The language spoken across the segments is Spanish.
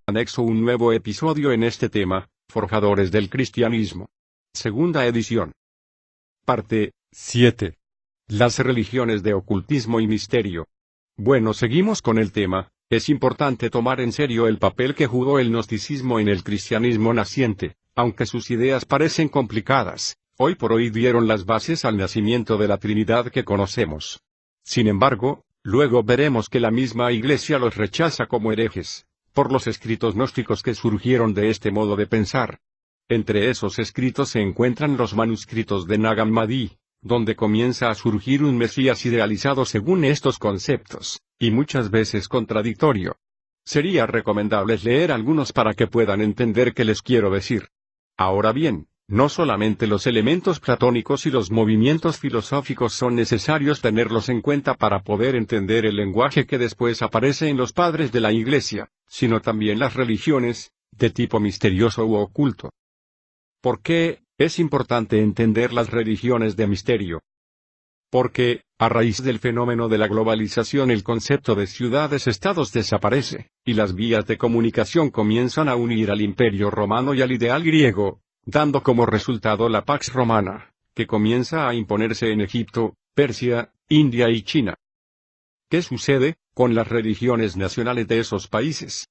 Anexo un nuevo episodio en este tema, Forjadores del Cristianismo. Segunda edición. Parte 7. Las religiones de ocultismo y misterio. Bueno, seguimos con el tema. Es importante tomar en serio el papel que jugó el gnosticismo en el cristianismo naciente, aunque sus ideas parecen complicadas. Hoy por hoy dieron las bases al nacimiento de la Trinidad que conocemos. Sin embargo, luego veremos que la misma Iglesia los rechaza como herejes, por los escritos gnósticos que surgieron de este modo de pensar. Entre esos escritos se encuentran los manuscritos de Nag Hammadi, donde comienza a surgir un Mesías idealizado según estos conceptos, y muchas veces contradictorio. Sería recomendable leer algunos para que puedan entender qué les quiero decir. Ahora bien, no solamente los elementos platónicos y los movimientos filosóficos son necesarios tenerlos en cuenta para poder entender el lenguaje que después aparece en los padres de la Iglesia, sino también las religiones, de tipo misterioso u oculto. ¿Por qué es importante entender las religiones de misterio? Porque, a raíz del fenómeno de la globalización, el concepto de ciudades-estados desaparece, y las vías de comunicación comienzan a unir al Imperio Romano y al ideal griego, dando como resultado la Pax Romana, que comienza a imponerse en Egipto, Persia, India y China. ¿Qué sucede con las religiones nacionales de esos países?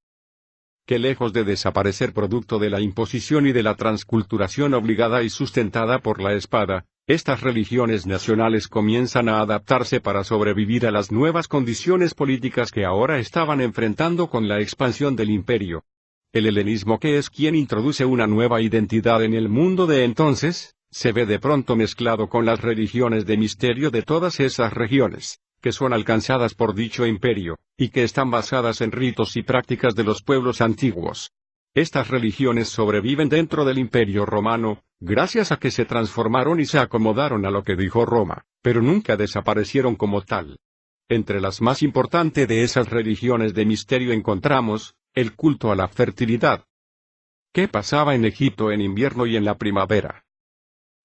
Que lejos de desaparecer producto de la imposición y de la transculturación obligada y sustentada por la espada, estas religiones nacionales comienzan a adaptarse para sobrevivir a las nuevas condiciones políticas que ahora estaban enfrentando con la expansión del imperio. El helenismo, que es quien introduce una nueva identidad en el mundo de entonces, se ve de pronto mezclado con las religiones de misterio de todas esas regiones, que son alcanzadas por dicho imperio, y que están basadas en ritos y prácticas de los pueblos antiguos. Estas religiones sobreviven dentro del Imperio Romano, gracias a que se transformaron y se acomodaron a lo que dijo Roma, pero nunca desaparecieron como tal. Entre las más importantes de esas religiones de misterio encontramos el culto a la fertilidad. ¿Qué pasaba en Egipto en invierno y en la primavera?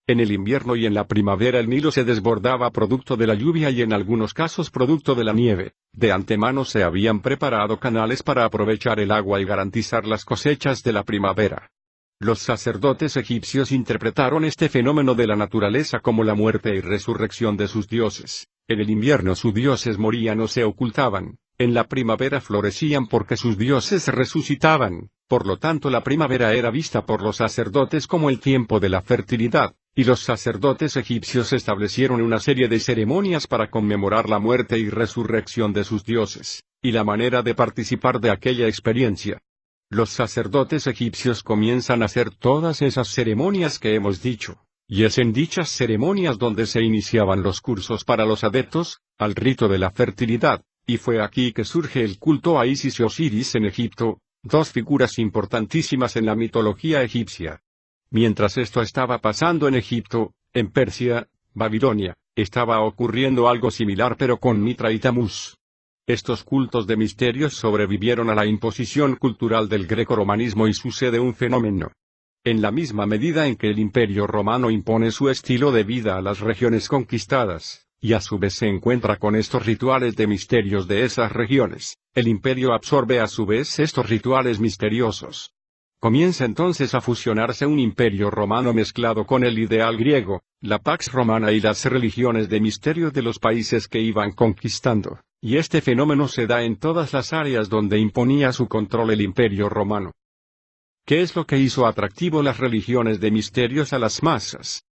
En el invierno y en la primavera el Nilo se desbordaba producto de la lluvia y en algunos casos producto de la nieve. De antemano se habían preparado canales para aprovechar el agua y garantizar las cosechas de la primavera. Los sacerdotes egipcios interpretaron este fenómeno de la naturaleza como la muerte y resurrección de sus dioses. En el invierno sus dioses morían o se ocultaban. En la primavera florecían porque sus dioses resucitaban. Por lo tanto, la primavera era vista por los sacerdotes como el tiempo de la fertilidad, y los sacerdotes egipcios establecieron una serie de ceremonias para conmemorar la muerte y resurrección de sus dioses, y la manera de participar de aquella experiencia. Los sacerdotes egipcios comienzan a hacer todas esas ceremonias que hemos dicho, y es en dichas ceremonias donde se iniciaban los cursos para los adeptos al rito de la fertilidad, y fue aquí que surge el culto a Isis y Osiris en Egipto, dos figuras importantísimas en la mitología egipcia. Mientras esto estaba pasando en Egipto, en Persia, Babilonia, estaba ocurriendo algo similar pero con Mitra y Tamuz. Estos cultos de misterios sobrevivieron a la imposición cultural del greco-romanismo y sucede un fenómeno. En la misma medida en que el Imperio Romano impone su estilo de vida a las regiones conquistadas, y a su vez se encuentra con estos rituales de misterios de esas regiones, el imperio absorbe a su vez estos rituales misteriosos. Comienza entonces a fusionarse un imperio romano mezclado con el ideal griego, la Pax Romana y las religiones de misterio de los países que iban conquistando, y este fenómeno se da en todas las áreas donde imponía su control el imperio romano. ¿Qué es lo que hizo atractivo las religiones de misterios a las masas?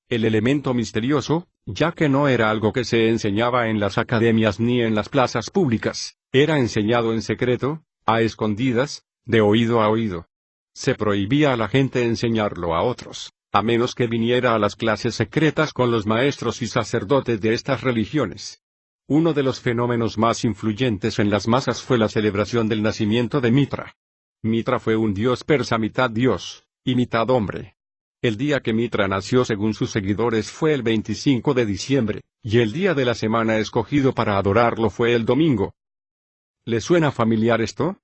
El elemento misterioso, ya que no era algo que se enseñaba en las academias ni en las plazas públicas, era enseñado en secreto, a escondidas, de oído a oído. Se prohibía a la gente enseñarlo a otros, a menos que viniera a las clases secretas con los maestros y sacerdotes de estas religiones. Uno de los fenómenos más influyentes en las masas fue la celebración del nacimiento de Mitra. Mitra fue un dios persa mitad dios, y mitad hombre. El día que Mitra nació según sus seguidores fue el 25 de diciembre, y el día de la semana escogido para adorarlo fue el domingo. ¿Le suena familiar esto?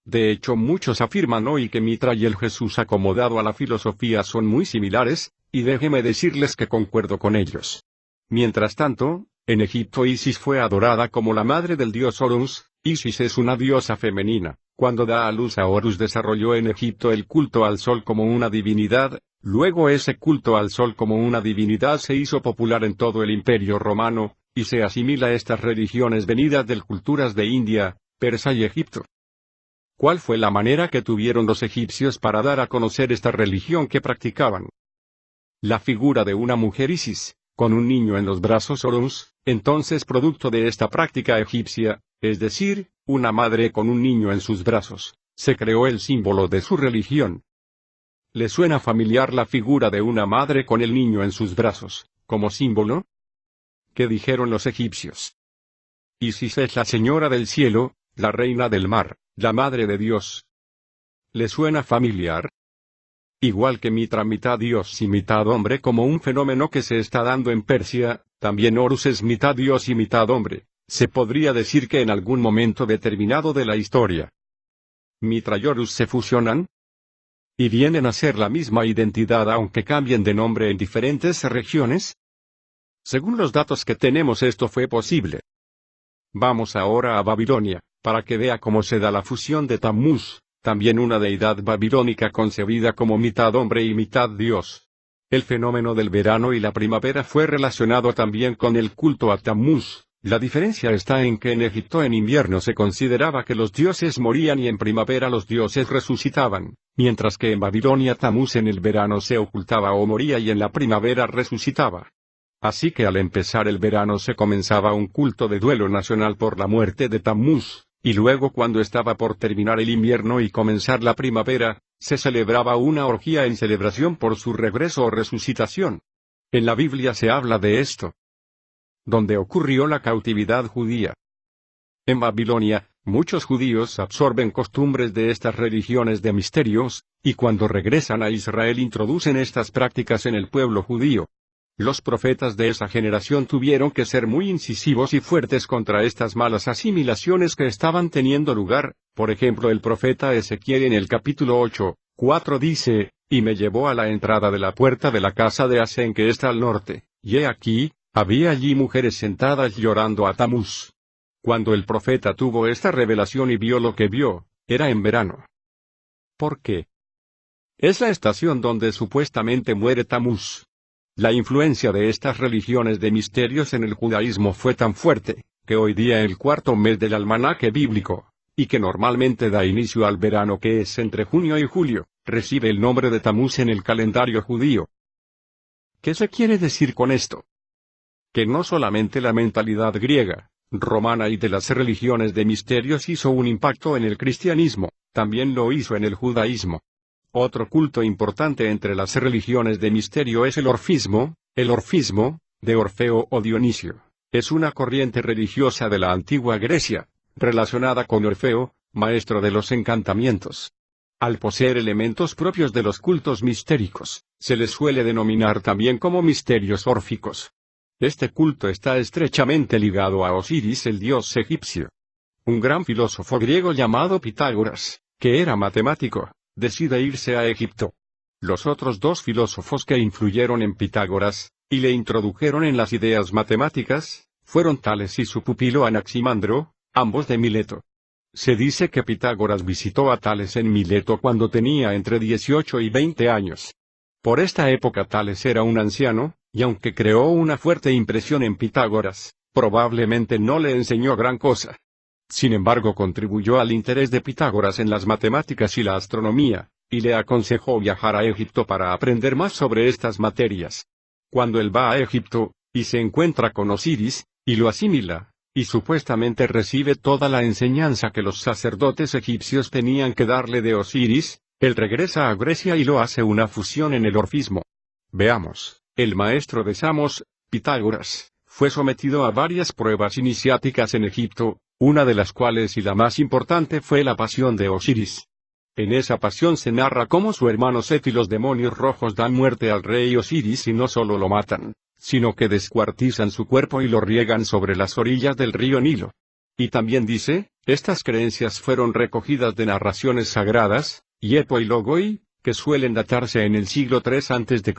De hecho, muchos afirman hoy que Mitra y el Jesús acomodado a la filosofía son muy similares, y déjeme decirles que concuerdo con ellos. Mientras tanto, En Egipto Isis fue adorada como la madre del dios Horus. Isis es una diosa femenina. Cuando da a luz a Horus desarrolló en Egipto el culto al sol como una divinidad. Luego ese culto al sol como una divinidad se hizo popular en todo el Imperio Romano, y se asimila a estas religiones venidas de culturas de India, Persia y Egipto. ¿Cuál fue la manera que tuvieron los egipcios para dar a conocer esta religión que practicaban? La figura de una mujer Isis, con un niño en los brazos Horus, entonces producto de esta práctica egipcia, es decir, una madre con un niño en sus brazos, se creó el símbolo de su religión. ¿Le suena familiar la figura de una madre con el niño en sus brazos, como símbolo? ¿Qué dijeron los egipcios? Isis es la señora del cielo, la reina del mar, la madre de Dios. ¿Le suena familiar? Igual que Mitra mitad Dios y mitad hombre como un fenómeno que se está dando en Persia, también Horus es mitad Dios y mitad hombre. Se podría decir que en algún momento determinado de la historia, Mitra y Horus se fusionan y vienen a ser la misma identidad aunque cambien de nombre en diferentes regiones. Según los datos que tenemos esto fue posible. Vamos ahora a Babilonia, para que vea cómo se da la fusión de Tammuz, también una deidad babilónica concebida como mitad hombre y mitad dios. El fenómeno del verano y la primavera fue relacionado también con el culto a Tammuz. La diferencia está en que en Egipto en invierno se consideraba que los dioses morían y en primavera los dioses resucitaban, mientras que en Babilonia Tammuz en el verano se ocultaba o moría y en la primavera resucitaba. Así que al empezar el verano se comenzaba un culto de duelo nacional por la muerte de Tammuz, y luego cuando estaba por terminar el invierno y comenzar la primavera, se celebraba una orgía en celebración por su regreso o resucitación. En la Biblia se habla de esto. Donde ocurrió la cautividad judía. En Babilonia, muchos judíos absorben costumbres de estas religiones de misterios, y cuando regresan a Israel introducen estas prácticas en el pueblo judío. Los profetas de esa generación tuvieron que ser muy incisivos y fuertes contra estas malas asimilaciones que estaban teniendo lugar. Por ejemplo, el profeta Ezequiel en el capítulo 8:4 dice, y me llevó a la entrada de la puerta de la casa de Asén que está al norte, y he aquí, había allí mujeres sentadas llorando a Tammuz. Cuando el profeta tuvo esta revelación y vio lo que vio, era en verano. ¿Por qué? Es la estación donde supuestamente muere Tammuz. La influencia de estas religiones de misterios en el judaísmo fue tan fuerte, que hoy día el cuarto mes del almanaque bíblico, y que normalmente da inicio al verano que es entre junio y julio, recibe el nombre de Tammuz en el calendario judío. ¿Qué se quiere decir con esto? Que no solamente la mentalidad griega, romana y de las religiones de misterios hizo un impacto en el cristianismo, también lo hizo en el judaísmo. Otro culto importante entre las religiones de misterio es el orfismo, de Orfeo o Dionisio. Es una corriente religiosa de la antigua Grecia, relacionada con Orfeo, maestro de los encantamientos. Al poseer elementos propios de los cultos mistéricos, se les suele denominar también como misterios órficos. Este culto está estrechamente ligado a Osiris, el dios egipcio. Un gran filósofo griego llamado Pitágoras, que era matemático, decide irse a Egipto. Los otros dos filósofos que influyeron en Pitágoras, y le introdujeron en las ideas matemáticas, fueron Tales y su pupilo Anaximandro, ambos de Mileto. Se dice que Pitágoras visitó a Tales en Mileto cuando tenía entre 18 y 20 años. Por esta época Tales era un anciano, y aunque creó una fuerte impresión en Pitágoras, probablemente no le enseñó gran cosa. Sin embargo, contribuyó al interés de Pitágoras en las matemáticas y la astronomía, y le aconsejó viajar a Egipto para aprender más sobre estas materias. Cuando él va a Egipto, y se encuentra con Osiris, y lo asimila, y supuestamente recibe toda la enseñanza que los sacerdotes egipcios tenían que darle de Osiris, él regresa a Grecia y lo hace una fusión en el orfismo. Veamos, el maestro de Samos, Pitágoras, fue sometido a varias pruebas iniciáticas en Egipto, una de las cuales y la más importante fue la pasión de Osiris. En esa pasión se narra cómo su hermano Set y los demonios rojos dan muerte al rey Osiris y no solo lo matan, sino que descuartizan su cuerpo y lo riegan sobre las orillas del río Nilo. Y también dice, estas creencias fueron recogidas de narraciones sagradas, Hiepo y Logoi, que suelen datarse en el siglo III a.C.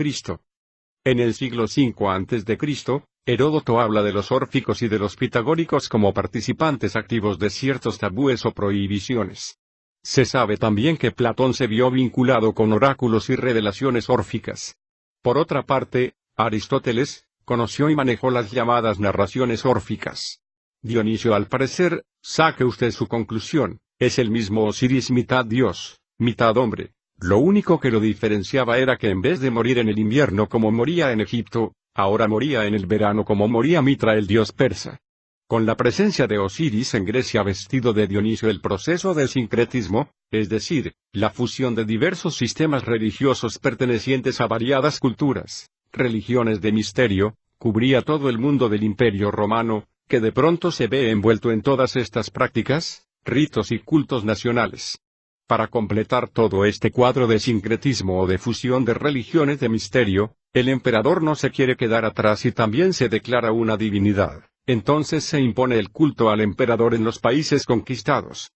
En el siglo V a.C., Heródoto habla de los órficos y de los pitagóricos como participantes activos de ciertos tabúes o prohibiciones. Se sabe también que Platón se vio vinculado con oráculos y revelaciones órficas. Por otra parte, Aristóteles conoció y manejó las llamadas narraciones órficas. Dionisio, al parecer, saque usted su conclusión, es el mismo Osiris mitad dios, mitad hombre. Lo único que lo diferenciaba era que en vez de morir en el invierno como moría en Egipto, ahora moría en el verano como moría Mitra el dios persa. Con la presencia de Osiris en Grecia vestido de Dionisio, el proceso de sincretismo, es decir, la fusión de diversos sistemas religiosos pertenecientes a variadas culturas, religiones de misterio, cubría todo el mundo del Imperio Romano, que de pronto se ve envuelto en todas estas prácticas, ritos y cultos nacionales. Para completar todo este cuadro de sincretismo o de fusión de religiones de misterio, el emperador no se quiere quedar atrás y también se declara una divinidad. Entonces se impone el culto al emperador en los países conquistados.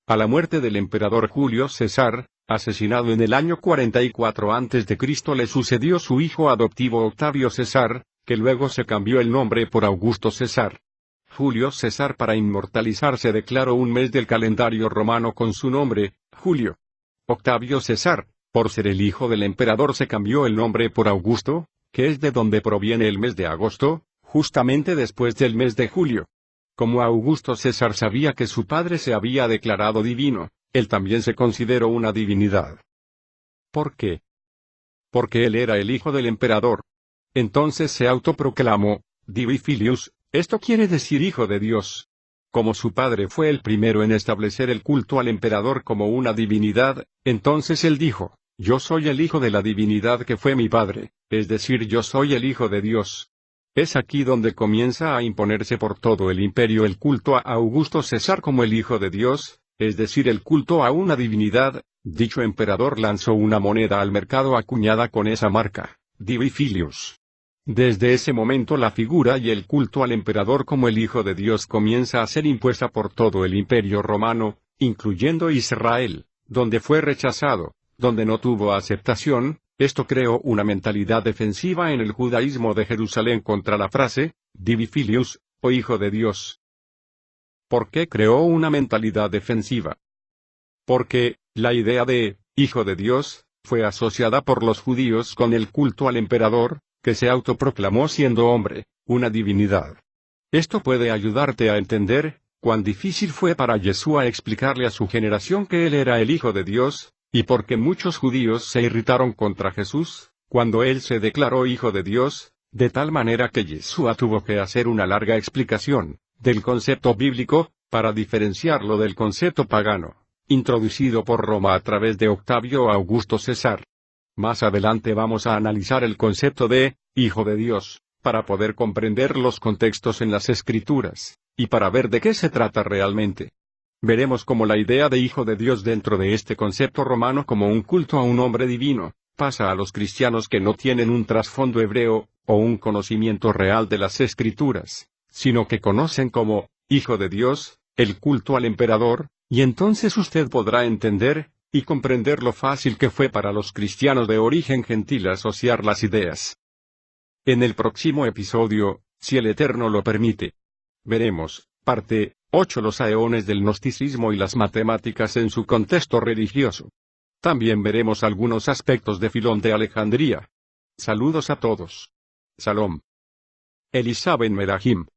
A la muerte del emperador Julio César, asesinado en el año 44 a.C., le sucedió su hijo adoptivo Octavio César, que luego se cambió el nombre por Augusto César. Julio César, para inmortalizarse, declaró un mes del calendario romano con su nombre, Julio. Octavio César, por ser el hijo del emperador, se cambió el nombre por Augusto, que es de donde proviene el mes de agosto, justamente después del mes de julio. Como Augusto César sabía que su padre se había declarado divino, él también se consideró una divinidad. ¿Por qué? Porque él era el hijo del emperador. Entonces se autoproclamó Divi Filius, esto quiere decir hijo de Dios. Como su padre fue el primero en establecer el culto al emperador como una divinidad, entonces él dijo, yo soy el hijo de la divinidad que fue mi padre, es decir, yo soy el hijo de Dios. Es aquí donde comienza a imponerse por todo el imperio el culto a Augusto César como el hijo de Dios, es decir, el culto a una divinidad. Dicho emperador lanzó una moneda al mercado acuñada con esa marca, Divi Filius. Desde ese momento la figura y el culto al emperador como el hijo de Dios comienza a ser impuesta por todo el imperio romano, incluyendo Israel, donde fue rechazado, donde no tuvo aceptación. Esto creó una mentalidad defensiva en el judaísmo de Jerusalén contra la frase, Divi Filius, o hijo de Dios. ¿Por qué creó una mentalidad defensiva? Porque, la idea de, hijo de Dios, fue asociada por los judíos con el culto al emperador, que se autoproclamó siendo hombre, una divinidad. Esto puede ayudarte a entender, cuán difícil fue para Yeshua explicarle a su generación que él era el hijo de Dios, y porque muchos judíos se irritaron contra Jesús, cuando él se declaró hijo de Dios, de tal manera que Yeshua tuvo que hacer una larga explicación del concepto bíblico, para diferenciarlo del concepto pagano, introducido por Roma a través de Octavio Augusto César. Más adelante vamos a analizar el concepto de hijo de Dios, para poder comprender los contextos en las Escrituras, y para ver de qué se trata realmente. Veremos cómo la idea de hijo de Dios dentro de este concepto romano como un culto a un hombre divino, pasa a los cristianos que no tienen un trasfondo hebreo, o un conocimiento real de las Escrituras, sino que conocen como hijo de Dios, el culto al emperador, y entonces usted podrá entender y comprender lo fácil que fue para los cristianos de origen gentil asociar las ideas. En el próximo episodio, si el Eterno lo permite, veremos, parte 8, los aeones del gnosticismo y las matemáticas en su contexto religioso. También veremos algunos aspectos de Filón de Alejandría. Saludos a todos. Salom. Elisá ben Melahim.